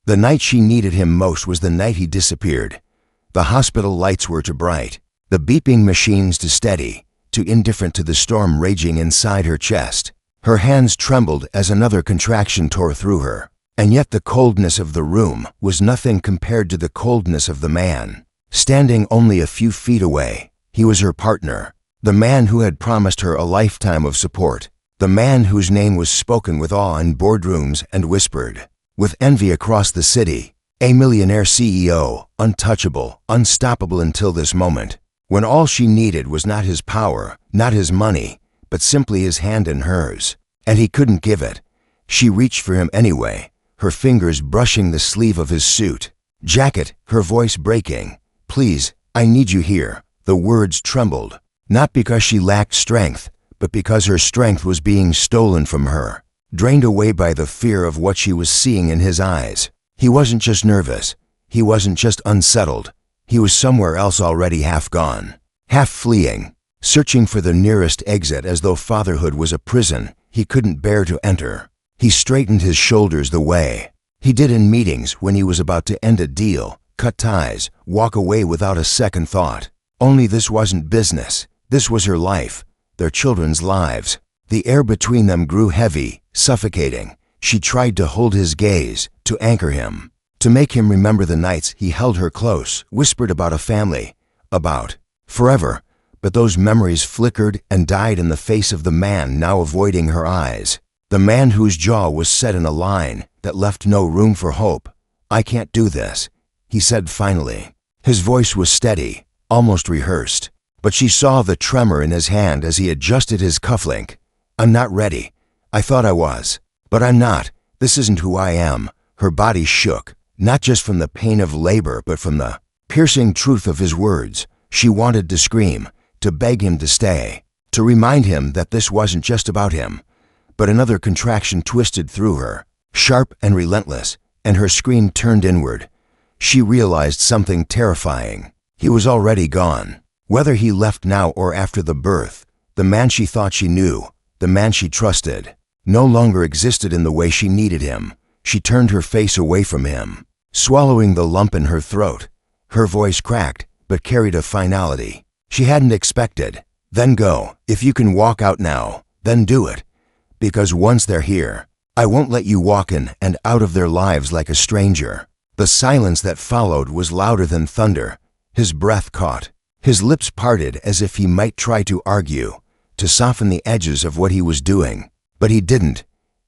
The night she needed him most was the night he disappeared. The hospital lights were too bright, the beeping machines too steady, too indifferent to the storm raging inside her chest. Her hands trembled as another contraction tore through her. And yet the coldness of the room was nothing compared to the coldness of the man. Standing only a few feet away, he was her partner, the man who had promised her a lifetime of support, the man whose name was spoken with awe in boardrooms and whispered with envy across the city, a millionaire CEO, untouchable, unstoppable until this moment, when all she needed was not his power, not his money, but simply his hand in hers. And he couldn't give it. She reached for him anyway, her fingers brushing the sleeve of his suit jacket, her voice breaking. "Please, I need you here." The words trembled, not because she lacked strength, but because her strength was being stolen from her, drained away by the fear of what she was seeing in his eyes. He wasn't just nervous. He wasn't just unsettled. He was somewhere else already, half gone, half fleeing, searching for the nearest exit as though fatherhood was a prison he couldn't bear to enter. He straightened his shoulders the way he did in meetings when he was about to end a deal, cut ties, walk away without a second thought. Only this wasn't business. This was her life, their children's lives. The air between them grew heavy, suffocating. She tried to hold his gaze, to anchor him, to make him remember the nights he held her close, whispered about a family, about forever. But those memories flickered and died in the face of the man now avoiding her eyes. The man whose jaw was set in a line that left no room for hope. "I can't do this," he said finally. His voice was steady, almost rehearsed, but she saw the tremor in his hand as he adjusted his cufflink. "I'm not ready. I thought I was, but I'm not. This isn't who I am." Her body shook, not just from the pain of labor, but from the piercing truth of his words. She wanted to scream, to beg him to stay, to remind him that this wasn't just about him. But another contraction twisted through her, sharp and relentless, and her scream turned inward. She realized something terrifying. He was already gone. Whether he left now or after the birth, the man she thought she knew, the man she trusted, no longer existed in the way she needed him. She turned her face away from him, swallowing the lump in her throat. Her voice cracked, but carried a finality she hadn't expected. "Then go. If you can walk out now, then do it. Because once they're here, I won't let you walk in and out of their lives like a stranger." The silence that followed was louder than thunder. His breath caught. His lips parted as if he might try to argue, to soften the edges of what he was doing. But he didn't.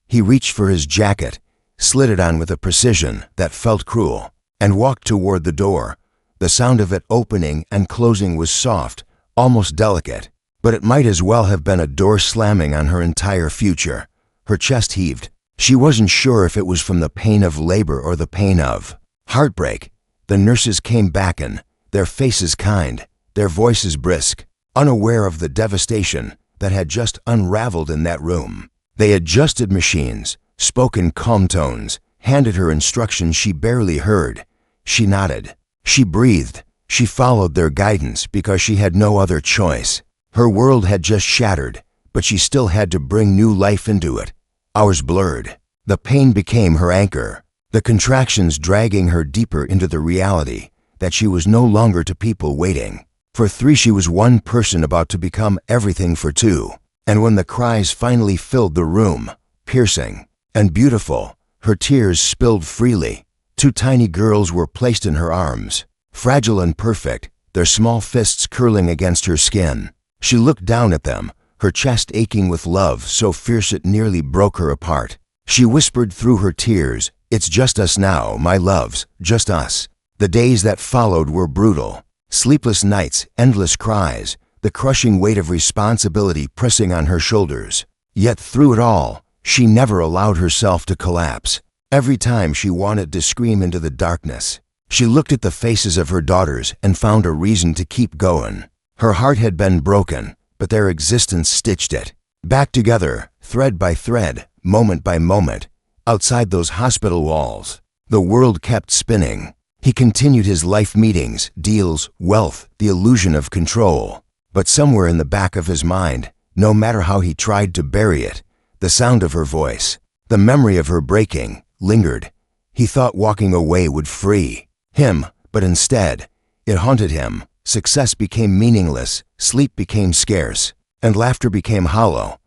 He reached for his jacket, slid it on with a precision that felt cruel, and walked toward the door. The sound of it opening and closing was soft, almost delicate, but it might as well have been a door slamming on her entire future. Her chest heaved. She wasn't sure if it was from the pain of labor or the pain of heartbreak. The nurses came back in, their faces kind, their voices brisk, unaware of the devastation that had just unraveled in that room. They adjusted machines, spoke in calm tones, handed her instructions she barely heard. She nodded. She breathed. She followed their guidance because she had no other choice. Her world had just shattered, but she still had to bring new life into it. Hours blurred. The pain became her anchor, the contractions dragging her deeper into the reality that she was no longer two people waiting. For three, she was one person about to become everything for two. And when the cries finally filled the room, piercing and beautiful, her tears spilled freely. Two tiny girls were placed in her arms, fragile and perfect, their small fists curling against her skin. She looked down at them, her chest aching with love so fierce it nearly broke her apart. She whispered through her tears, "It's just us now, my loves, just us." The days that followed were brutal. Sleepless nights, endless cries, the crushing weight of responsibility pressing on her shoulders. Yet through it all, she never allowed herself to collapse. Every time she wanted to scream into the darkness, she looked at the faces of her daughters and found a reason to keep going. Her heart had been broken, but their existence stitched it back together, thread by thread, moment by moment. Outside those hospital walls, the world kept spinning. He continued his life meetings, deals, wealth, the illusion of control. But somewhere in the back of his mind, no matter how he tried to bury it, the sound of her voice, the memory of her breaking, lingered. He thought walking away would free him, but instead, it haunted him. Success became meaningless, sleep became scarce, and laughter became hollow.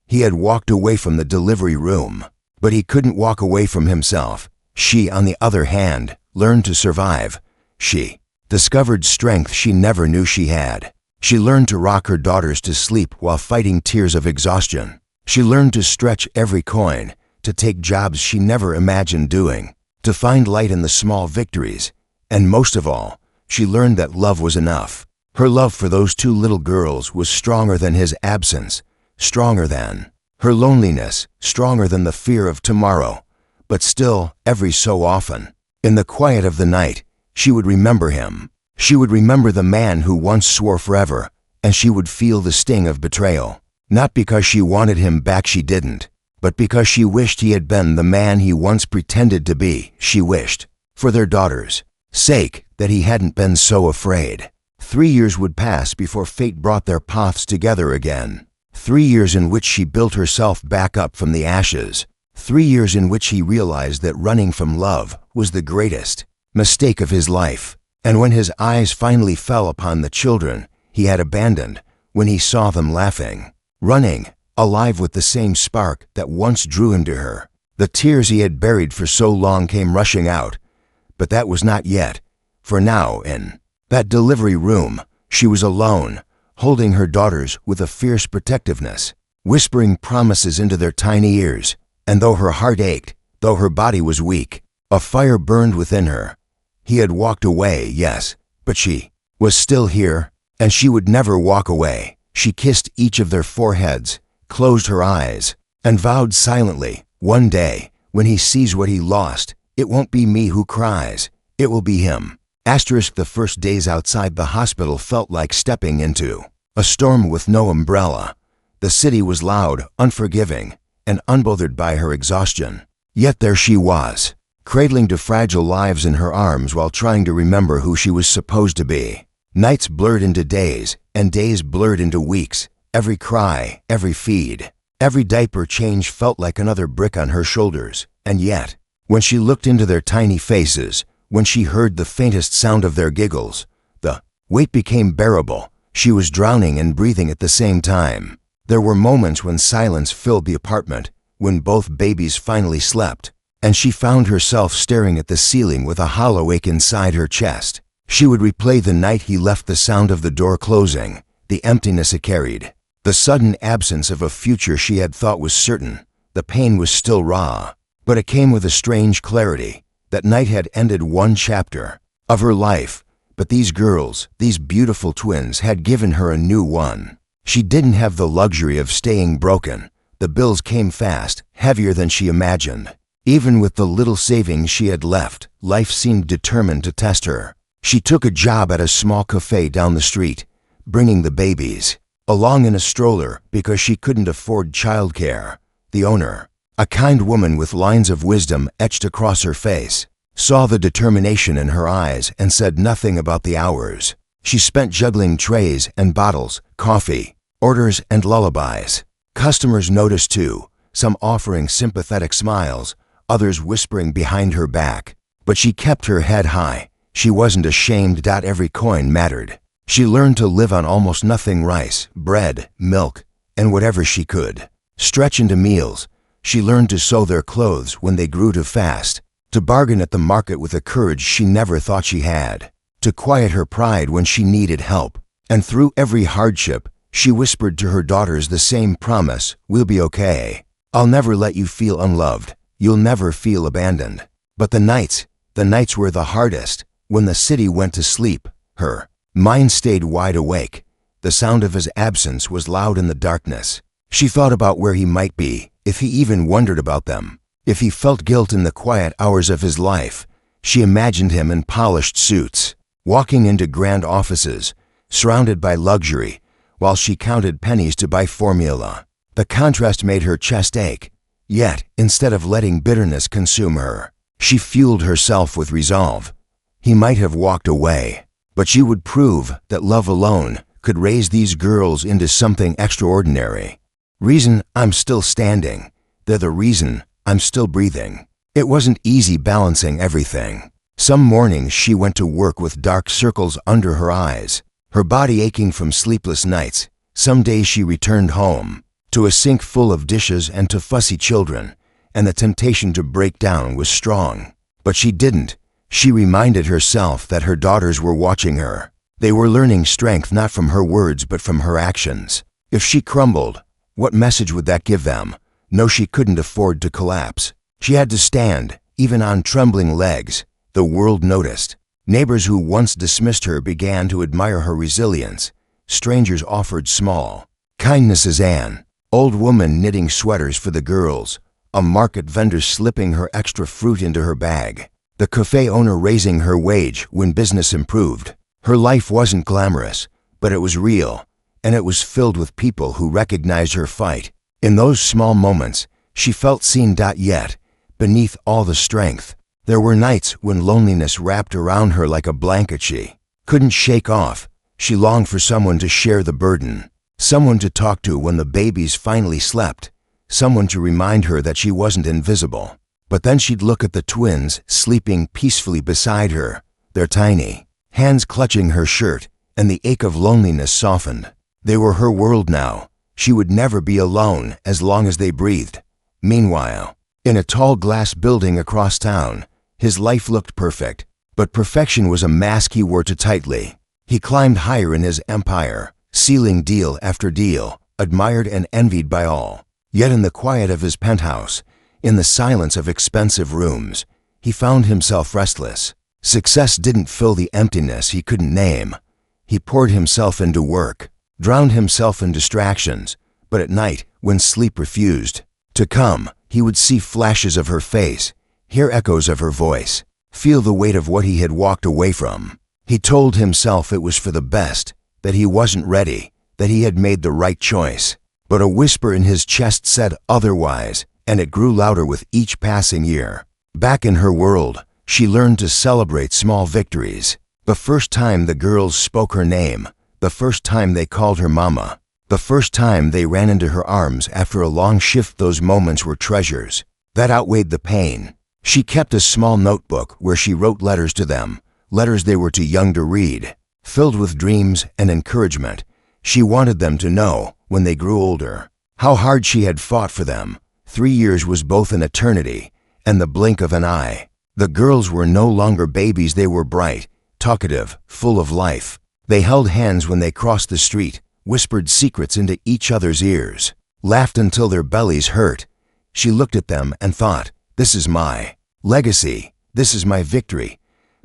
He had walked away from the delivery room, but he couldn't walk away from himself. She, on the other hand, learned to survive. She discovered strength she never knew she had. She learned to rock her daughters to sleep while fighting tears of exhaustion. She learned to stretch every coin, to take jobs she never imagined doing, to find light in the small victories, and most of all, she learned that love was enough. Her love for those two little girls was stronger than his absence, stronger than her loneliness, stronger than the fear of tomorrow. But still, every so often, in the quiet of the night, she would remember him. She would remember the man who once swore forever, and she would feel the sting of betrayal. Not because she wanted him back, she didn't, but because she wished he had been the man he once pretended to be. She wished, for their daughters' sake, that he hadn't been so afraid. 3 years would pass before fate brought their paths together again. 3 years in which she built herself back up from the ashes. 3 years in which he realized that running from love was the greatest mistake of his life. And when his eyes finally fell upon the children he had abandoned, when he saw them laughing, running, alive with the same spark that once drew him to her, the tears he had buried for so long came rushing out. But that was not yet, for now in that delivery room, she was alone, holding her daughters with a fierce protectiveness, whispering promises into their tiny ears. And though her heart ached, though her body was weak, a fire burned within her. He had walked away, yes, but she was still here, and she would never walk away. She kissed each of their foreheads, closed her eyes, and vowed silently, one day, when he sees what he lost, it won't be me who cries, it will be him. The first days outside the hospital felt like stepping into a storm with no umbrella. The city was loud, unforgiving, and unbothered by her exhaustion. Yet there she was, cradling to fragile lives in her arms while trying to remember who she was supposed to be. Nights blurred into days, and days blurred into weeks. Every cry, every feed, every diaper change felt like another brick on her shoulders. And yet, when she looked into their tiny faces, when she heard the faintest sound of their giggles, the weight became bearable. She was drowning and breathing at the same time. There were moments when silence filled the apartment, when both babies finally slept, and she found herself staring at the ceiling with a hollow ache inside her chest. She would replay the night he left, the sound of the door closing, the emptiness it carried, the sudden absence of a future she had thought was certain. The pain was still raw, but it came with a strange clarity. That night had ended one chapter of her life, but these girls, these beautiful twins, had given her a new one. She didn't have the luxury of staying broken. The bills came fast, heavier than she imagined. Even with the little savings she had left, life seemed determined to test her. She took a job at a small cafe down the street, bringing the babies along in a stroller because she couldn't afford childcare. The owner, a kind woman with lines of wisdom etched across her face, saw the determination in her eyes and said nothing about the hours she spent juggling trays and bottles, coffee, orders, and lullabies. Customers noticed too, some offering sympathetic smiles, others whispering behind her back. But she kept her head high. She wasn't ashamed. Every coin mattered. She learned to live on almost nothing: rice, bread, milk, and whatever she could stretch into meals. She learned to sew their clothes when they grew too fast, to bargain at the market with a courage she never thought she had, to quiet her pride when she needed help. And through every hardship, she whispered to her daughters the same promise: we'll be okay. I'll never let you feel unloved. You'll never feel abandoned. But the nights were the hardest. When the city went to sleep, her mind stayed wide awake. The sound of his absence was loud in the darkness. She thought about where he might be, if he even wondered about them, if he felt guilt in the quiet hours of his life. She imagined him in polished suits, walking into grand offices, surrounded by luxury, while she counted pennies to buy formula. The contrast made her chest ache. Yet, instead of letting bitterness consume her, she fueled herself with resolve. He might have walked away, but she would prove that love alone could raise these girls into something extraordinary. Reason I'm still standing. They're the reason I'm still breathing. It wasn't easy balancing everything. Some mornings she went to work with dark circles under her eyes, her body aching from sleepless nights. Some days she returned home to a sink full of dishes and to fussy children, and the temptation to break down was strong. But she didn't. She reminded herself that her daughters were watching her. They were learning strength not from her words but from her actions. If she crumbled, what message would that give them? No, she couldn't afford to collapse. She had to stand, even on trembling legs. The world noticed. Neighbors who once dismissed her began to admire her resilience. Strangers offered small kindnesses. An old woman knitting sweaters for the girls, a market vendor slipping her extra fruit into her bag, the cafe owner raising her wage when business improved. Her life wasn't glamorous, but it was real, and it was filled with people who recognized her fight. In those small moments, she felt seen. Yet, beneath all the strength, there were nights when loneliness wrapped around her like a blanket she couldn't shake off. She longed for someone to share the burden, someone to talk to when the babies finally slept, someone to remind her that she wasn't invisible. But then she'd look at the twins sleeping peacefully beside her, their tiny hands clutching her shirt, and the ache of loneliness softened. They were her world now. She would never be alone as long as they breathed. Meanwhile, in a tall glass building across town, his life looked perfect, but perfection was a mask he wore too tightly. He climbed higher in his empire, sealing deal after deal, admired and envied by all. Yet in the quiet of his penthouse, in the silence of expensive rooms, he found himself restless. Success didn't fill the emptiness he couldn't name. He poured himself into work, drowned himself in distractions, but at night, when sleep refused to come, he would see flashes of her face, hear echoes of her voice, feel the weight of what he had walked away from. He told himself it was for the best, that he wasn't ready, that he had made the right choice. But a whisper in his chest said otherwise, and it grew louder with each passing year. Back in her world, she learned to celebrate small victories. The first time the girls spoke her name, the first time they called her mama, the first time they ran into her arms after a long shift. Those moments were treasures that outweighed the pain. She kept a small notebook where she wrote letters to them, letters they were too young to read, filled with dreams and encouragement. She wanted them to know, when they grew older, how hard she had fought for them. 3 years was both an eternity and the blink of an eye. The girls were no longer babies. They were bright, talkative, full of life. They held hands when they crossed the street, whispered secrets into each other's ears, laughed until their bellies hurt. She looked at them and thought, this is my legacy, this is my victory.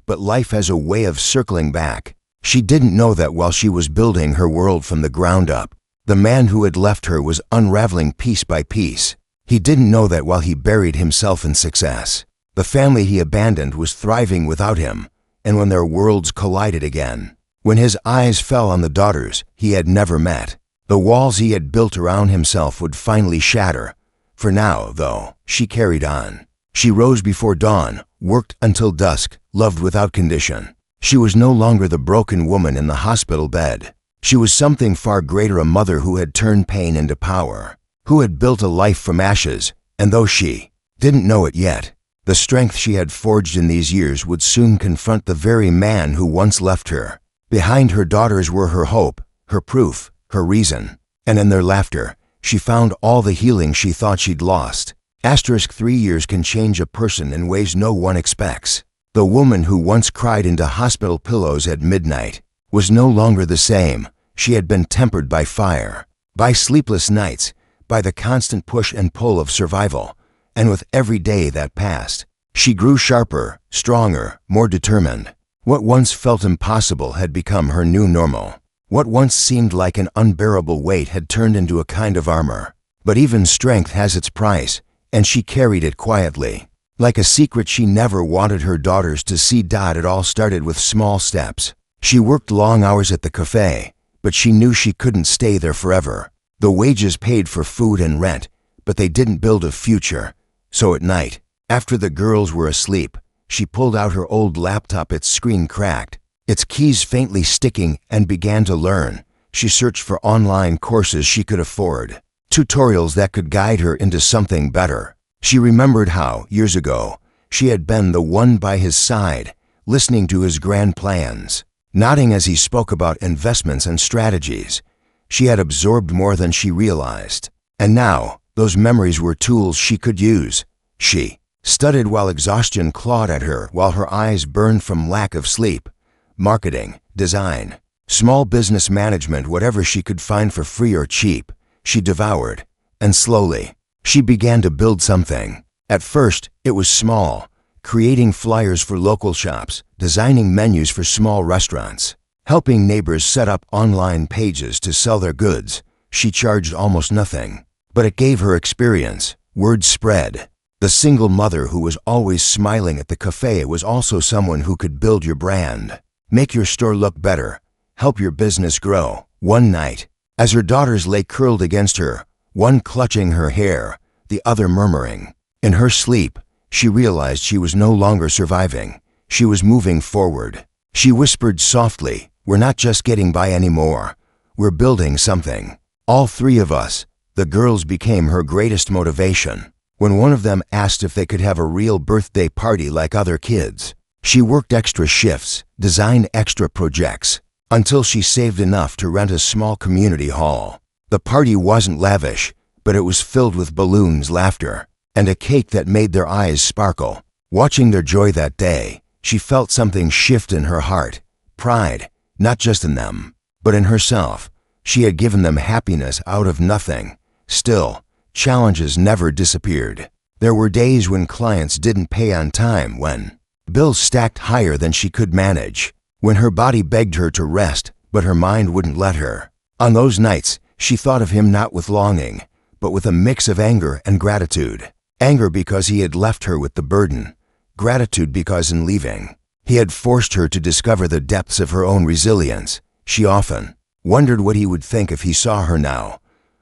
But life has a way of circling back. She didn't know that while she was building her world from the ground up, the man who had left her was unraveling piece by piece. He didn't know that while he buried himself in success, the family he abandoned was thriving without him. And when their worlds collided again, when his eyes fell on the daughters he had never met, the walls he had built around himself would finally shatter. For now, though, she carried on. She rose before dawn, worked until dusk, loved without condition. She was no longer the broken woman in the hospital bed. She was something far greater, a mother who had turned pain into power, who had built a life from ashes. And though she didn't know it yet, the strength she had forged in these years would soon confront the very man who once left her. Behind her daughters were her hope, her proof, her reason. And in their laughter, she found all the healing she thought she'd lost. 3 years can change a person in ways no one expects. The woman who once cried into hospital pillows at midnight was no longer the same. She had been tempered by fire, by sleepless nights, by the constant push and pull of survival. And with every day that passed, she grew sharper, stronger, more determined. What once felt impossible had become her new normal. What once seemed like an unbearable weight had turned into a kind of armor. But even strength has its price, and she carried it quietly, like a secret she never wanted her daughters to see. It all started with small steps. She worked long hours at the cafe, but she knew she couldn't stay there forever. The wages paid for food and rent, but they didn't build a future. So at night, after the girls were asleep, she pulled out her old laptop, its screen cracked, its keys faintly sticking, and began to learn. She searched for online courses she could afford, tutorials that could guide her into something better. She remembered how, years ago, she had been the one by his side, listening to his grand plans, nodding as he spoke about investments and strategies. She had absorbed more than she realized. And now, those memories were tools she could use. She studied while exhaustion clawed at her, while her eyes burned from lack of sleep. Marketing, design, small business management, whatever she could find for free or cheap, she devoured. And slowly, she began to build something. At first, it was small, creating flyers for local shops, designing menus for small restaurants, helping neighbors set up online pages to sell their goods. She charged almost nothing, but it gave her experience. Word spread. The single mother who was always smiling at the cafe was also someone who could build your brand, make your store look better, help your business grow. One night, as her daughters lay curled against her, one clutching her hair, the other murmuring, in her sleep, she realized she was no longer surviving. She was moving forward. She whispered softly, "We're not just getting by anymore. We're building something." All three of us, the girls, became her greatest motivation. When one of them asked if they could have a real birthday party like other kids, she worked extra shifts, designed extra projects, until she saved enough to rent a small community hall. The party wasn't lavish, but it was filled with balloons, laughter, and a cake that made their eyes sparkle. Watching their joy that day, she felt something shift in her heart. Pride, not just in them, but in herself. She had given them happiness out of nothing. Still, challenges never disappeared. There were days when clients didn't pay on time, when bills stacked higher than she could manage, when her body begged her to rest, but her mind wouldn't let her. On those nights, she thought of him not with longing, but with a mix of anger and gratitude. Anger because he had left her with the burden. Gratitude because in leaving, he had forced her to discover the depths of her own resilience. She often wondered what he would think if he saw her now.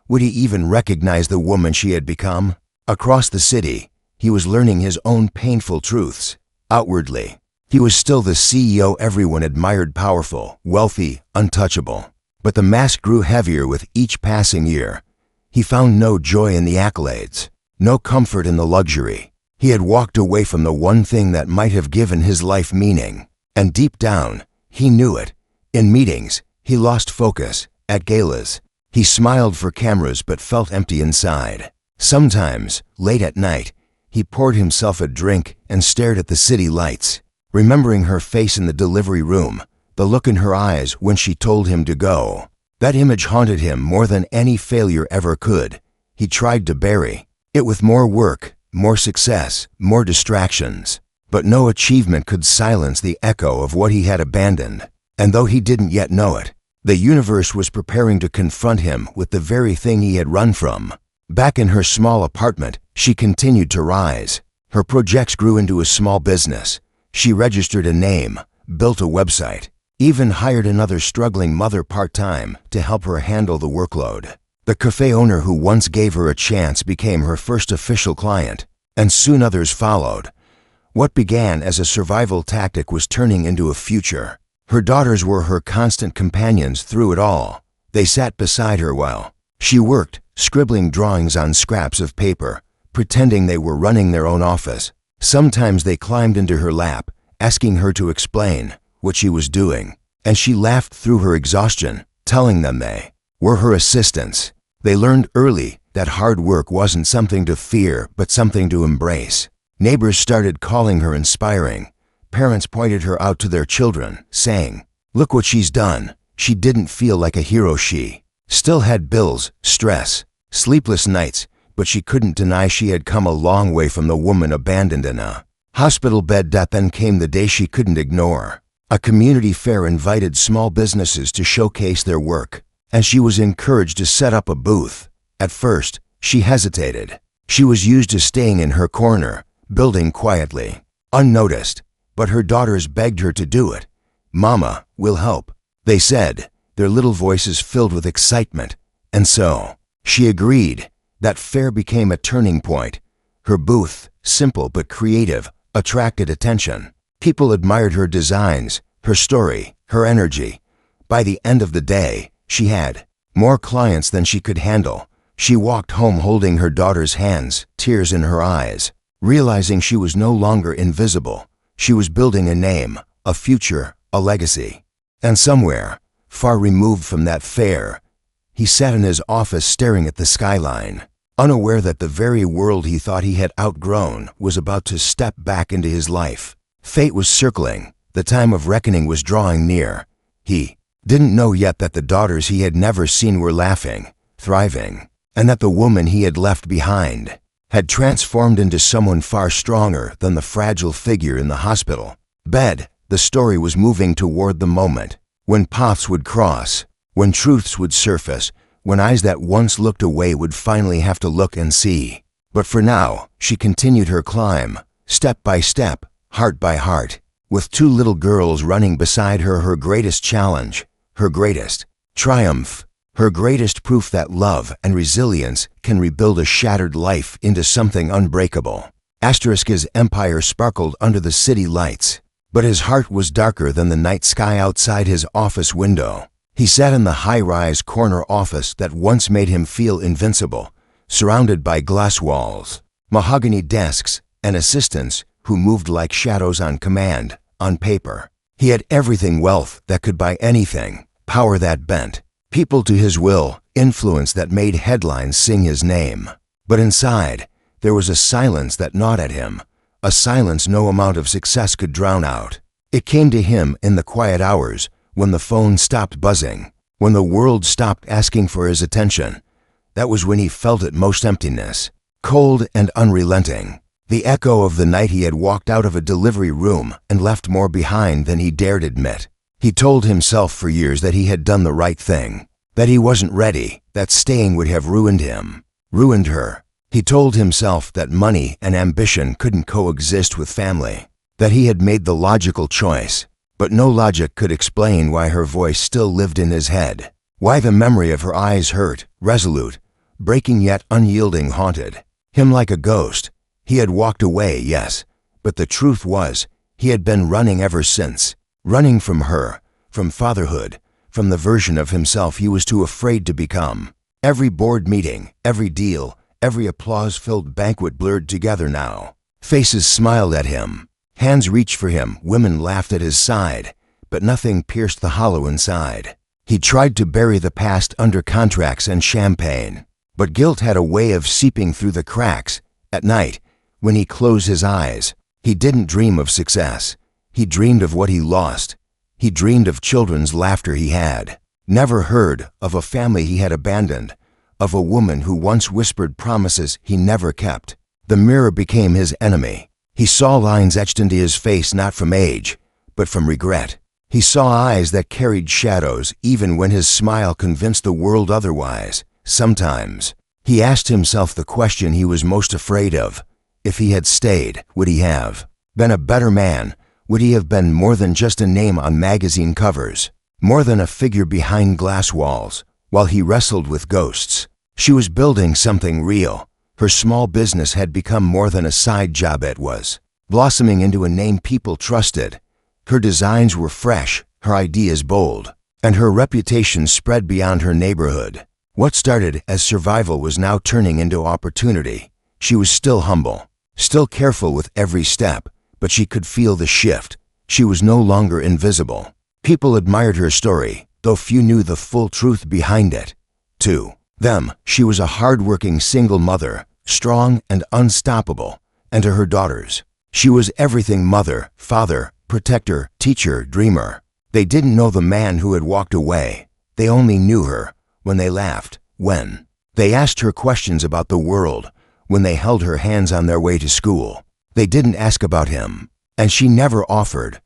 Would he even recognize the woman she had become? Across the city, he was learning his own painful truths. Outwardly, he was still the CEO everyone admired, powerful, wealthy, untouchable. But the mask grew heavier with each passing year. He found no joy in the accolades, no comfort in the luxury. He had walked away from the one thing that might have given his life meaning. And deep down, he knew it. In meetings, he lost focus. At galas, he smiled for cameras but felt empty inside. Sometimes, late at night, he poured himself a drink and stared at the city lights, remembering her face in the delivery room, the look in her eyes when she told him to go. That image haunted him more than any failure ever could. He tried to bury it with more work, more success, more distractions. But no achievement could silence the echo of what he had abandoned. And though he didn't yet know it, the universe was preparing to confront him with the very thing he had run from. Back in her small apartment, she continued to rise. Her projects grew into a small business. She registered a name, built a website, even hired another struggling mother part-time to help her handle the workload. The cafe owner who once gave her a chance became her first official client, and soon others followed. What began as a survival tactic was turning into a future. Her daughters were her constant companions through it all. They sat beside her while she worked, scribbling drawings on scraps of paper, pretending they were running their own office. Sometimes they climbed into her lap, asking her to explain what she was doing, and she laughed through her exhaustion, telling them they were her assistants. They learned early that hard work wasn't something to fear, but something to embrace. Neighbors started calling her inspiring. Parents pointed her out to their children, saying, "Look what she's done." She didn't feel like a hero. She still had bills, stress, sleepless nights, but she couldn't deny she had come a long way from the woman abandoned in a hospital bed. Then came the day she couldn't ignore. A community fair invited small businesses to showcase their work, and she was encouraged to set up a booth. At first, she hesitated. She was used to staying in her corner, building quietly, unnoticed, but her daughters begged her to do it. "Mama, we'll help," they said, their little voices filled with excitement. And so, she agreed. That fair became a turning point. Her booth, simple but creative, attracted attention. People admired her designs, her story, her energy. By the end of the day, she had more clients than she could handle. She walked home holding her daughter's hands, tears in her eyes, realizing she was no longer invisible. She was building a name, a future, a legacy. And somewhere, far removed from that fair, he sat in his office staring at the skyline, unaware that the very world he thought he had outgrown was about to step back into his life. Fate was circling. The time of reckoning was drawing near. He didn't know yet that the daughters he had never seen were laughing, thriving, and that the woman he had left behind had transformed into someone far stronger than the fragile figure in the hospital bed. The story was moving toward the moment when paths would cross, when truths would surface, when eyes that once looked away would finally have to look and see. But for now, she continued her climb, step by step, heart by heart, with two little girls running beside her, her greatest challenge, her greatest triumph, her greatest proof that love and resilience can rebuild a shattered life into something unbreakable. His empire sparkled under the city lights, but his heart was darker than the night sky outside his office window. He sat in the high-rise corner office that once made him feel invincible, surrounded by glass walls, mahogany desks, and assistants who moved like shadows on command, on paper. He had everything: wealth that could buy anything, power that bent people to his will, influence that made headlines sing his name. But inside, there was a silence that gnawed at him, a silence no amount of success could drown out. It came to him in the quiet hours, when the phone stopped buzzing, when the world stopped asking for his attention. That was when he felt at most: emptiness, cold and unrelenting. The echo of the night he had walked out of a delivery room and left more behind than he dared admit. He told himself for years that he had done the right thing, that he wasn't ready, that staying would have ruined him, ruined her. He told himself that money and ambition couldn't coexist with family, that he had made the logical choice, but no logic could explain why her voice still lived in his head, why the memory of her eyes hurt, resolute, breaking yet unyielding, haunted him like a ghost. He had walked away, yes, but the truth was, he had been running ever since, running from her, from fatherhood, from the version of himself he was too afraid to become. Every board meeting, every deal, every applause-filled banquet blurred together now. Faces smiled at him, hands reached for him, women laughed at his side, but nothing pierced the hollow inside. He tried to bury the past under contracts and champagne, but guilt had a way of seeping through the cracks. At night, when he closed his eyes, he didn't dream of success. He dreamed of what he lost. He dreamed of children's laughter he had never heard, of a family he had abandoned, of a woman who once whispered promises he never kept. The mirror became his enemy. He saw lines etched into his face not from age, but from regret. He saw eyes that carried shadows even when his smile convinced the world otherwise. Sometimes, he asked himself the question he was most afraid of. If he had stayed, would he have been a better man? Would he have been more than just a name on magazine covers, more than a figure behind glass walls? While he wrestled with ghosts, she was building something real. Her small business had become more than a side job. It was blossoming into a name people trusted. Her designs were fresh, her ideas bold, and her reputation spread beyond her neighborhood. What started as survival was now turning into opportunity. She was still humble, still careful with every step, but she could feel the shift. She was no longer invisible. People admired her story, though few knew the full truth behind it. To them, she was a hard-working single mother, strong and unstoppable, and to her daughters, she was everything: mother, father, protector, teacher, dreamer. They didn't know the man who had walked away. They only knew her when they laughed, when they asked her questions about the world, when they held her hands on their way to school. They didn't ask about him, and she never offered.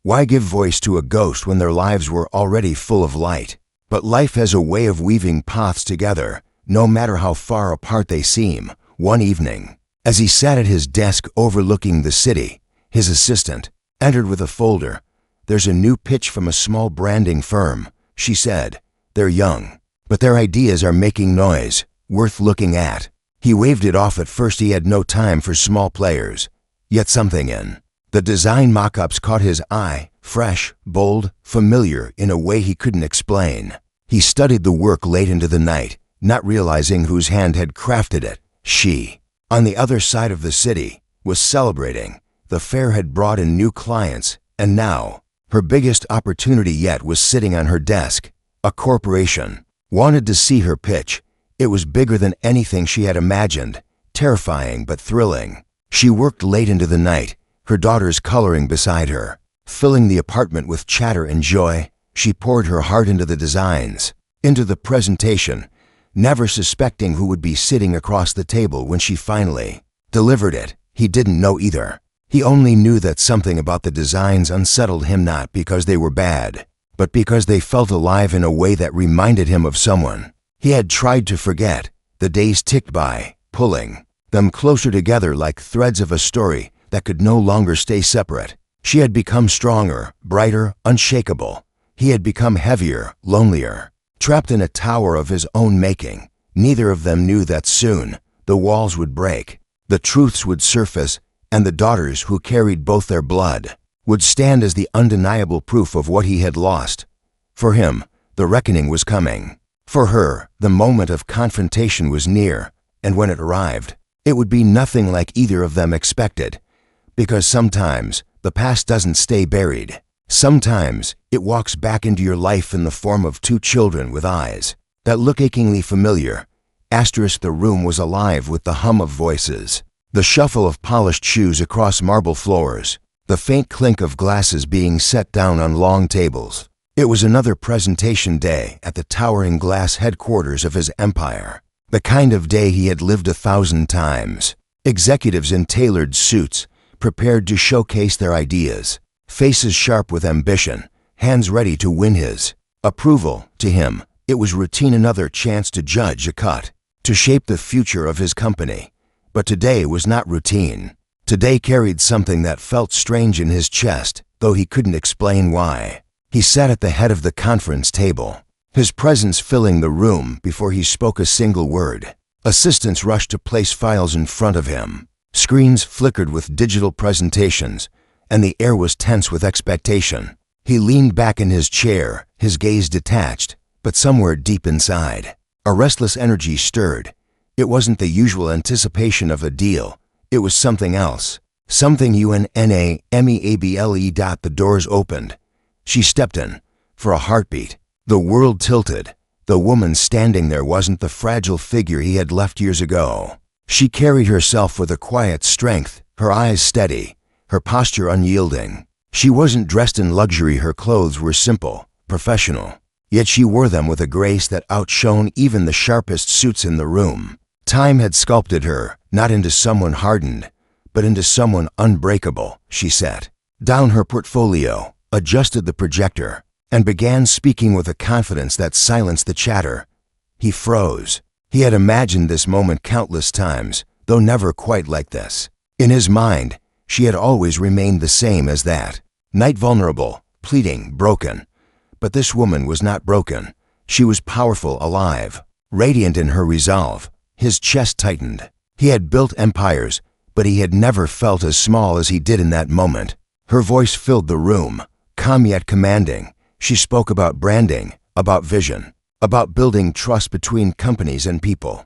Why give voice to a ghost when their lives were already full of light? But life has a way of weaving paths together, no matter how far apart they seem. One evening, as he sat at his desk overlooking the city, his assistant entered with a folder. "There's a new pitch from a small branding firm," she said. "They're young, but their ideas are making noise, worth looking at." He waved it off. At first he had no time for small players, yet something in the design mock-ups caught his eye, fresh, bold, familiar in a way he couldn't explain. He studied the work late into the night, not realizing whose hand had crafted it. She, on the other side of the city, was celebrating. The fair had brought in new clients, and now, her biggest opportunity yet was sitting on her desk. A corporation wanted to see her pitch. It was bigger than anything she had imagined, terrifying but thrilling. She worked late into the night, her daughters coloring beside her, filling the apartment with chatter and joy. She poured her heart into the designs, into the presentation, never suspecting who would be sitting across the table when she finally delivered it. He didn't know either. He only knew that something about the designs unsettled him, not because they were bad, but because they felt alive in a way that reminded him of someone he had tried to forget. The days ticked by, pulling them closer together like threads of a story that could no longer stay separate. She had become stronger, brighter, unshakable. He had become heavier, lonelier, trapped in a tower of his own making. Neither of them knew that soon the walls would break, the truths would surface, and the daughters, who carried both their blood, would stand as the undeniable proof of what he had lost. For him, the reckoning was coming. For her, the moment of confrontation was near, and when it arrived, it would be nothing like either of them expected. Because sometimes, the past doesn't stay buried. Sometimes, it walks back into your life in the form of two children with eyes that look achingly familiar. The room was alive with the hum of voices, the shuffle of polished shoes across marble floors, the faint clink of glasses being set down on long tables. It was another presentation day at the towering glass headquarters of his empire, the kind of day he had lived 1,000 times. Executives in tailored suits, prepared to showcase their ideas, faces sharp with ambition, hands ready to win his approval. To him, it was routine, another chance to judge a cut, to shape the future of his company. But today was not routine. Today carried something that felt strange in his chest, though he couldn't explain why. He sat at the head of the conference table, his presence filling the room before he spoke a single word. Assistants rushed to place files in front of him. Screens flickered with digital presentations, and the air was tense with expectation. He leaned back in his chair, his gaze detached, but somewhere deep inside, a restless energy stirred. It wasn't the usual anticipation of a deal. It was something else. Something unnameable. The doors opened. She stepped in. For a heartbeat, the world tilted. The woman standing there wasn't the fragile figure he had left years ago. She carried herself with a quiet strength, her eyes steady, her posture unyielding. She wasn't dressed in luxury. Her clothes were simple, professional, yet she wore them with a grace that outshone even the sharpest suits in the room. Time had sculpted her, not into someone hardened, but into someone unbreakable. She set down her portfolio, adjusted the projector, and began speaking with a confidence that silenced the chatter. He froze. He had imagined this moment countless times, though never quite like this. In his mind, she had always remained the same as that night, vulnerable, pleading, broken. But this woman was not broken. She was powerful, alive, radiant in her resolve. His chest tightened. He had built empires, but he had never felt as small as he did in that moment. Her voice filled the room, calm yet commanding. She spoke about branding, about vision, about building trust between companies and people.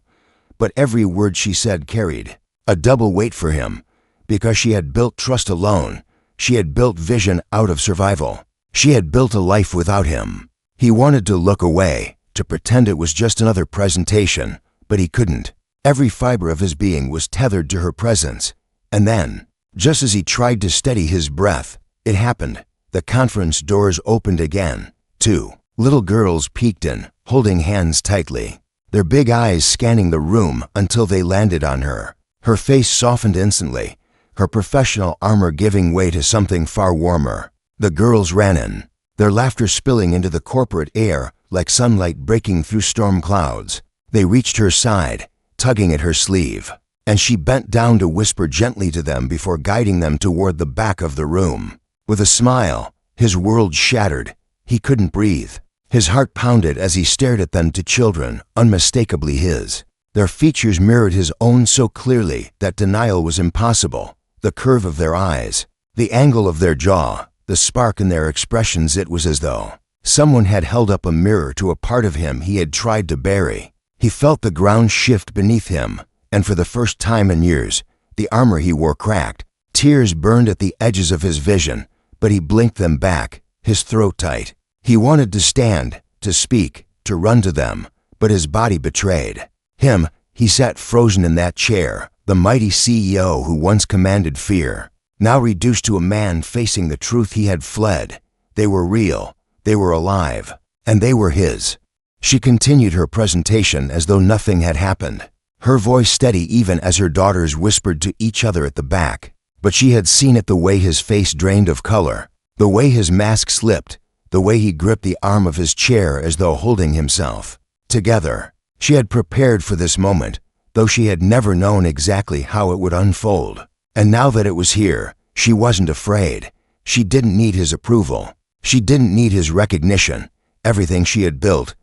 But every word she said carried a double weight for him. Because she had built trust alone, she had built vision out of survival. She had built a life without him. He wanted to look away, to pretend it was just another presentation, but he couldn't. Every fiber of his being was tethered to her presence. And then, just as he tried to steady his breath, it happened. The conference doors opened again. Two little girls peeked in, holding hands tightly, their big eyes scanning the room until they landed on her. Her face softened instantly, her professional armor giving way to something far warmer. The girls ran in, their laughter spilling into the corporate air like sunlight breaking through storm clouds. They reached her side, tugging at her sleeve, and she bent down to whisper gently to them before guiding them toward the back of the room. With a smile, his world shattered. He couldn't breathe. His heart pounded as he stared at them, two children, unmistakably his. Their features mirrored his own so clearly that denial was impossible. The curve of their eyes, the angle of their jaw, the spark in their expressions. It was as though someone had held up a mirror to a part of him he had tried to bury. He felt the ground shift beneath him, and for the first time in years, the armor he wore cracked. Tears burned at the edges of his vision, but he blinked them back, his throat tight. He wanted to stand, to speak, to run to them, but his body betrayed him. He sat frozen in that chair, the mighty CEO who once commanded fear, now reduced to a man facing the truth he had fled. They were real, they were alive, and they were his. She continued her presentation as though nothing had happened, her voice steady even as her daughters whispered to each other at the back. But she had seen it, the way his face drained of color, the way his mask slipped, the way he gripped the arm of his chair as though holding himself together. She had prepared for this moment, though she had never known exactly how it would unfold. And now that it was here, she wasn't afraid. She didn't need his approval. She didn't need his recognition. Everything she had built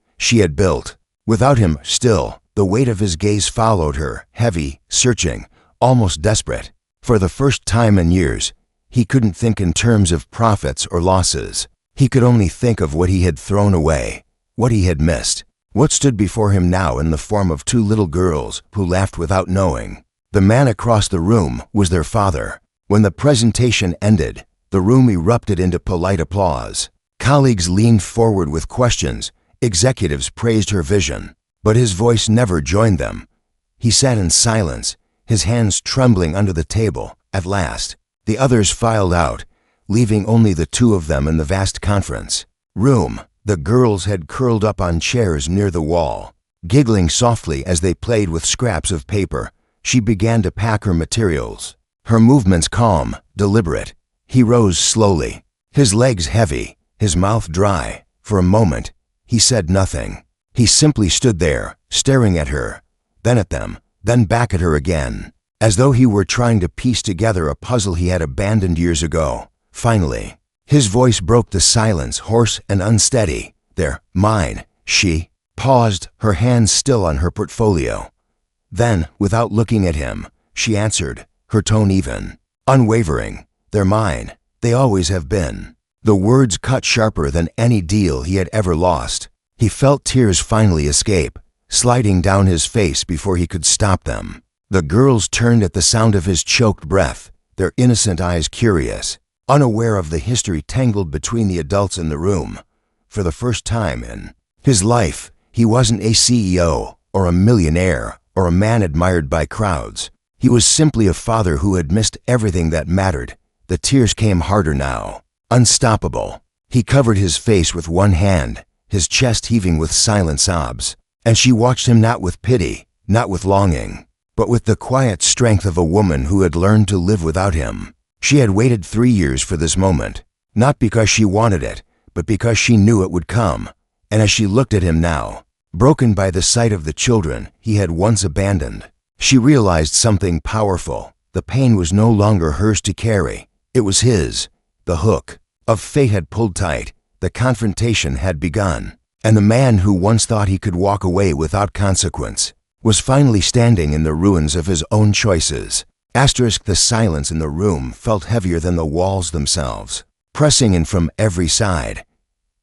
without him. Still, the weight of his gaze followed her, heavy, searching, almost desperate. For the first time in years, he couldn't think in terms of profits or losses. He could only think of what he had thrown away, what he had missed, what stood before him now in the form of two little girls who laughed without knowing. The man across the room was their father. When the presentation ended, the room erupted into polite applause. Colleagues leaned forward with questions. Executives praised her vision, but his voice never joined them. He sat in silence, his hands trembling under the table. At last, the others filed out, leaving only the two of them in the vast conference room. The girls had curled up on chairs near the wall, giggling softly as they played with scraps of paper. She began to pack her materials, her movements calm, deliberate. He rose slowly, his legs heavy, his mouth dry. For a moment, he said nothing. He simply stood there, staring at her, then at them, then back at her again, as though he were trying to piece together a puzzle he had abandoned years ago. Finally, his voice broke the silence, hoarse and unsteady. "They're mine." She paused, her hands still on her portfolio. Then, without looking at him, she answered, her tone even, unwavering. "They're mine. They always have been." The words cut sharper than any deal he had ever lost. He felt tears finally escape, sliding down his face before he could stop them. The girls turned at the sound of his choked breath, their innocent eyes curious, unaware of the history tangled between the adults in the room. For the first time in his life, he wasn't a CEO or a millionaire or a man admired by crowds. He was simply a father who had missed everything that mattered. The tears came harder now, unstoppable. He covered his face with one hand, his chest heaving with silent sobs. And she watched him, not with pity, not with longing, but with the quiet strength of a woman who had learned to live without him. She had waited 3 years for this moment, not because she wanted it, but because she knew it would come. And as she looked at him now, broken by the sight of the children he had once abandoned, she realized something powerful. The pain was no longer hers to carry. It was his. The hook of fate had pulled tight. The confrontation had begun. And the man who once thought he could walk away without consequence was finally standing in the ruins of his own choices. The silence in the room felt heavier than the walls themselves, pressing in from every side.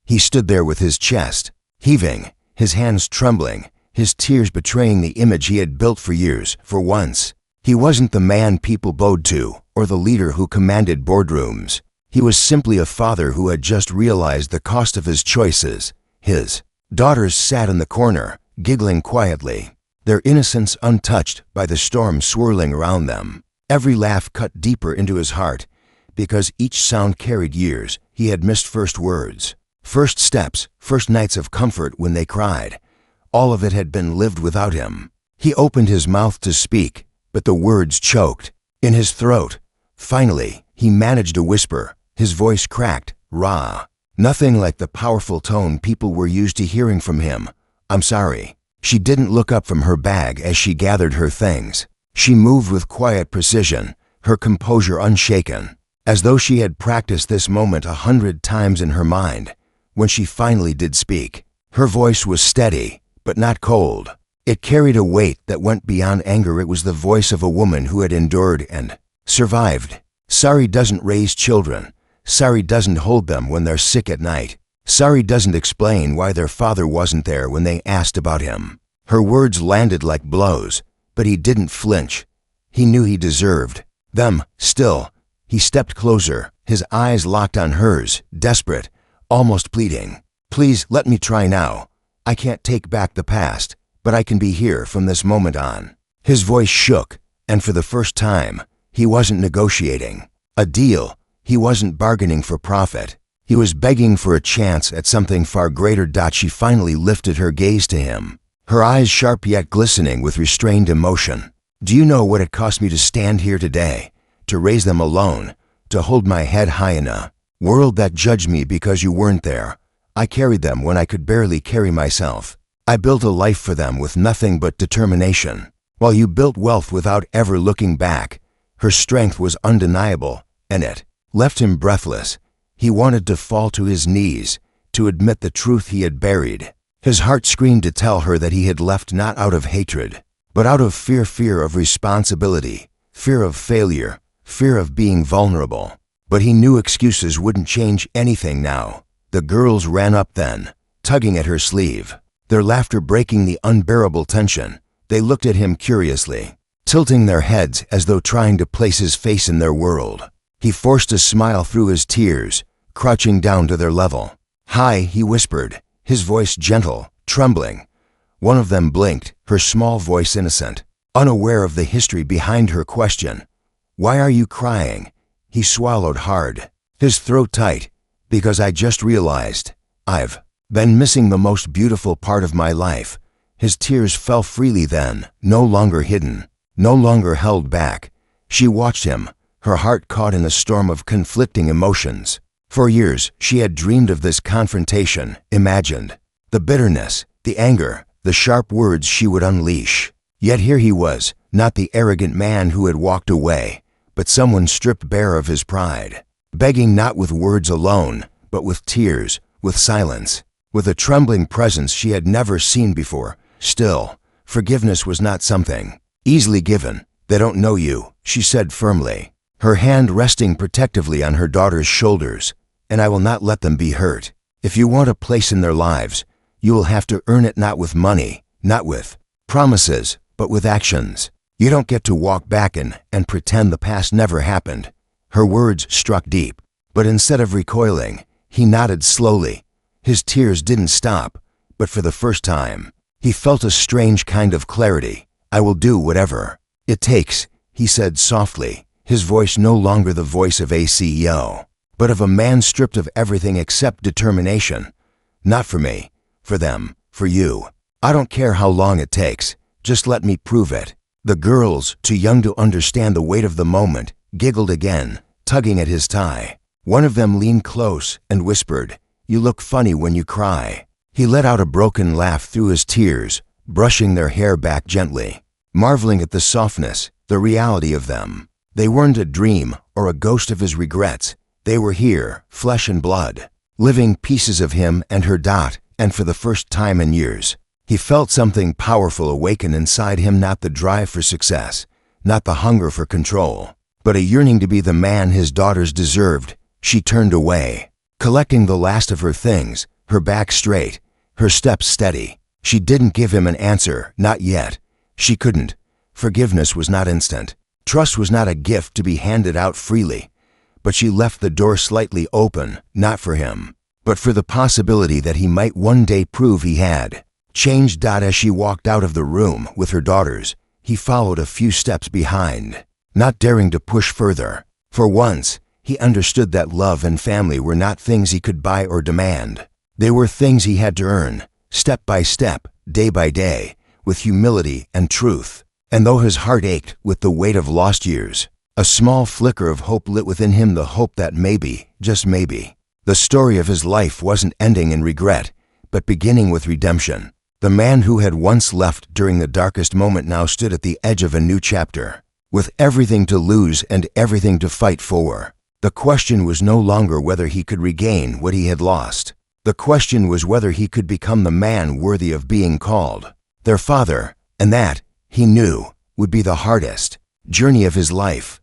He stood there with his chest heaving, his hands trembling, his tears betraying the image he had built for years. For once, he wasn't the man people bowed to or the leader who commanded boardrooms. He was simply a father who had just realized the cost of his choices. His daughters sat in the corner, giggling quietly, their innocence untouched by the storm swirling around them. Every laugh cut deeper into his heart, because each sound carried years he had missed. First words, first steps, first nights of comfort when they cried. All of it had been lived without him. He opened his mouth to speak, but the words choked in his throat. Finally, he managed a whisper, his voice cracked, raw. Nothing like the powerful tone people were used to hearing from him. "I'm sorry." She didn't look up from her bag as she gathered her things. She moved with quiet precision, her composure unshaken, as though she had practiced this moment 100 times in her mind. When she finally did speak, her voice was steady, but not cold. It carried a weight that went beyond anger. It was the voice of a woman who had endured and survived. "Sorry doesn't raise children. Sorry doesn't hold them when they're sick at night. Sorry doesn't explain why their father wasn't there when they asked about him." Her words landed like blows, but he didn't flinch. He knew he deserved them. Still, he stepped closer, his eyes locked on hers, desperate, almost pleading. "Please let me try now. I can't take back the past, but I can be here from this moment on." His voice shook, and for the first time, he wasn't negotiating a deal. He wasn't bargaining for profit. He was begging for a chance at something far greater. She finally lifted her gaze to him, her eyes sharp yet glistening with restrained emotion. "Do you know what it cost me to stand here today, to raise them alone, to hold my head high in a world that judged me because you weren't there? I carried them when I could barely carry myself. I built a life for them with nothing but determination, while you built wealth without ever looking back." Her strength was undeniable, and it left him breathless. He wanted to fall to his knees, to admit the truth he had buried. His heart screamed to tell her that he had left not out of hatred, but out of fear of responsibility, fear of failure, fear of being vulnerable. But he knew excuses wouldn't change anything now. The girls ran up then, tugging at her sleeve, their laughter breaking the unbearable tension. They looked at him curiously, tilting their heads as though trying to place his face in their world. He forced a smile through his tears, crouching down to their level. "Hi," he whispered, his voice gentle, trembling. One of them blinked, her small voice innocent, unaware of the history behind her question. "Why are you crying?" He swallowed hard, his throat tight. "Because I just realized I've been missing the most beautiful part of my life." His tears fell freely then, no longer hidden, no longer held back. She watched him, her heart caught in a storm of conflicting emotions. For years, she had dreamed of this confrontation, imagined the bitterness, the anger, the sharp words she would unleash. Yet here he was, not the arrogant man who had walked away, but someone stripped bare of his pride, begging not with words alone, but with tears, with silence, with a trembling presence she had never seen before. Still, forgiveness was not something easily given. "They don't know you," she said firmly, her hand resting protectively on her daughter's shoulders. "And I will not let them be hurt. If you want a place in their lives, you will have to earn it, not with money, not with promises, but with actions. You don't get to walk back and pretend the past never happened." Her words struck deep, but instead of recoiling, he nodded slowly. His tears didn't stop, but for the first time, he felt a strange kind of clarity. "I will do whatever it takes," he said softly, his voice no longer the voice of a CEO, but of a man stripped of everything except determination. "Not for me, for them, for you. I don't care how long it takes, just let me prove it." The girls, too young to understand the weight of the moment, giggled again, tugging at his tie. One of them leaned close and whispered, "You look funny when you cry." He let out a broken laugh through his tears, brushing their hair back gently, marveling at the softness, the reality of them. They weren't a dream or a ghost of his regrets. They were here, flesh and blood, living pieces of him and her. And for the first time in years, he felt something powerful awaken inside him, not the drive for success, not the hunger for control, but a yearning to be the man his daughters deserved. She turned away, collecting the last of her things, her back straight, her steps steady. She didn't give him an answer, not yet. She couldn't. Forgiveness was not instant. Trust was not a gift to be handed out freely. But she left the door slightly open, not for him, but for the possibility that he might one day prove he had changed. As she walked out of the room with her daughters, he followed a few steps behind, not daring to push further. For once, he understood that love and family were not things he could buy or demand. They were things he had to earn, step by step, day by day, with humility and truth. And though his heart ached with the weight of lost years, a small flicker of hope lit within him, the hope that maybe, just maybe, the story of his life wasn't ending in regret, but beginning with redemption. The man who had once left during the darkest moment now stood at the edge of a new chapter, with everything to lose and everything to fight for. The question was no longer whether he could regain what he had lost. The question was whether he could become the man worthy of being called their father, and that, he knew, would be the hardest journey of his life.